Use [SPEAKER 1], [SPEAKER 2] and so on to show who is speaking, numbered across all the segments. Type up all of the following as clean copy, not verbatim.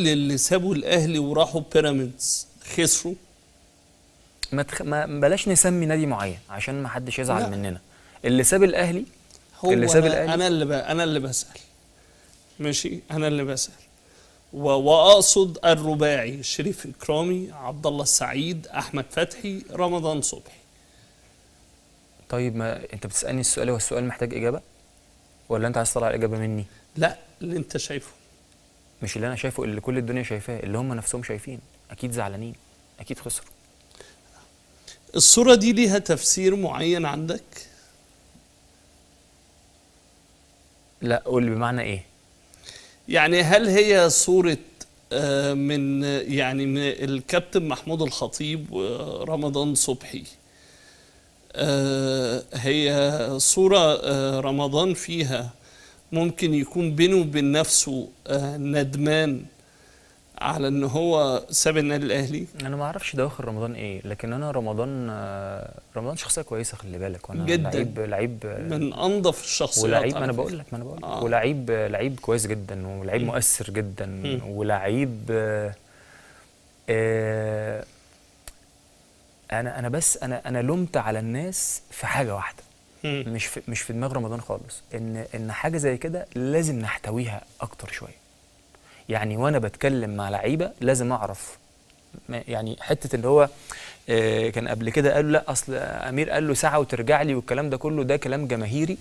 [SPEAKER 1] اللي سابوا الاهلي وراحوا بيراميدز خسروا؟
[SPEAKER 2] ما بلاش نسمي نادي معين عشان ما حدش يزعل
[SPEAKER 1] لا.
[SPEAKER 2] مننا. اللي ساب الاهلي
[SPEAKER 1] هو
[SPEAKER 2] اللي ساب الاهلي
[SPEAKER 1] انا اللي بسأل. ماشي، انا اللي بسأل. واقصد الرباعي: شريف اكرامي، عبد الله السعيد، احمد فتحي، رمضان صبحي.
[SPEAKER 2] طيب، ما انت بتسالني السؤال، هو السؤال محتاج اجابه ولا انت عايز تطلع الاجابه مني؟
[SPEAKER 1] لا، اللي انت شايفه.
[SPEAKER 2] مش اللي انا شايفه، اللي كل الدنيا شايفاه، اللي هم نفسهم شايفين. اكيد زعلانين، اكيد خسروا.
[SPEAKER 1] الصورة دي ليها تفسير معين عندك؟
[SPEAKER 2] لا، قول لي بمعنى ايه؟
[SPEAKER 1] يعني هل هي صورة من الكابتن محمود الخطيب ورمضان صبحي، هي صورة رمضان فيها ممكن يكون بينه وبين نفسه ندمان على ان هو ساب النادي الاهلي؟
[SPEAKER 2] انا ما اعرفش دواخل رمضان ايه، لكن انا رمضان شخصيه كويسه، خلي بالك. وانا
[SPEAKER 1] جدا،
[SPEAKER 2] لعيب
[SPEAKER 1] من انظف الشخصيات.
[SPEAKER 2] ولعيب، ما انا بقول لك ولعيب كويس جدا، ولعيب مؤثر جدا، ولعيب انا لمت على الناس في حاجه واحده، مش في دماغ رمضان خالص، ان حاجه زي كده لازم نحتويها اكتر شويه. يعني وانا بتكلم مع لعيبه لازم اعرف، يعني حته اللي هو كان قبل كده قالوا لا اصل امير قال له ساعه وترجع لي والكلام ده كله، ده كلام جماهيري،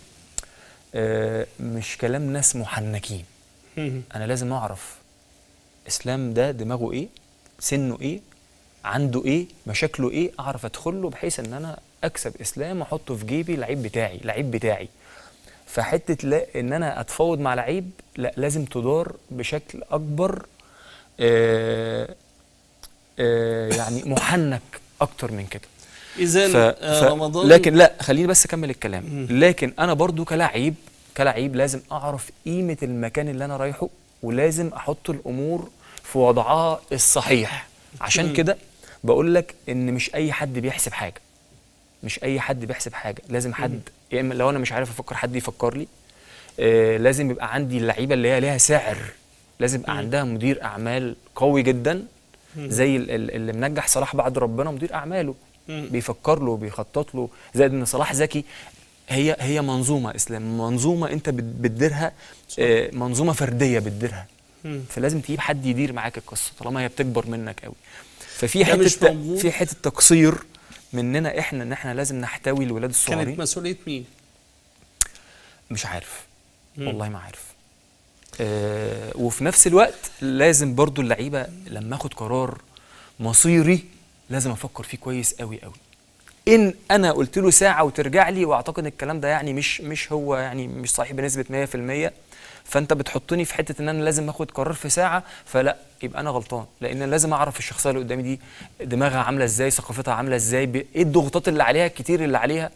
[SPEAKER 2] مش كلام ناس محنكين. انا لازم اعرف اسلام ده دماغه ايه، سنه ايه، عنده ايه، مشاكله ايه، اعرف ادخل له بحيث ان انا اكسب اسلام واحطه في جيبي، لعيب بتاعي. فحته لا ان انا اتفاوض مع لعيب، لا، لازم تدار بشكل اكبر، يعني محنك اكتر من كده.
[SPEAKER 1] اذا رمضان،
[SPEAKER 2] لكن لا، خليني بس اكمل الكلام. لكن انا برضو كلاعب لازم اعرف قيمه المكان اللي انا رايحه، ولازم احط الامور في وضعها الصحيح. عشان كده بقول لك ان مش اي حد بيحسب حاجه، لازم حد، يا اما لو انا مش عارف افكر حد يفكر لي. لازم يبقى عندي اللعيبه اللي هي ليها سعر، لازم يبقى عندها مدير اعمال قوي جدا، زي اللي منجح صلاح بعد ربنا، مدير اعماله بيفكر له وبيخطط له. زائد ان صلاح ذكي، هي منظومه اسلام، منظومه انت بتديرها، منظومه فرديه بتديرها. فلازم تجيب حد يدير معاك القصه طالما هي بتكبر منك قوي. ففي حته تقصير مننا احنا، ان احنا لازم نحتوي الولاد الصغيرين.
[SPEAKER 1] كانت مسؤوليه مين؟
[SPEAKER 2] مش عارف، والله ما عارف. وفي نفس الوقت لازم برضو اللعيبه لما اخد قرار مصيري لازم افكر فيه كويس قوي قوي. ان انا قلت له ساعه وترجع لي، واعتقد الكلام ده يعني مش هو يعني مش صحيح بنسبه 100%، فانت بتحطني في حته ان انا لازم اخد قرار في ساعه، فلا، يبقى انا غلطان. لان لازم اعرف الشخصيه اللي قدامي دي دماغها عامله ازاي، ثقافتها عامله ازاي، ايه الضغوطات اللي عليها، الكتير اللي عليها.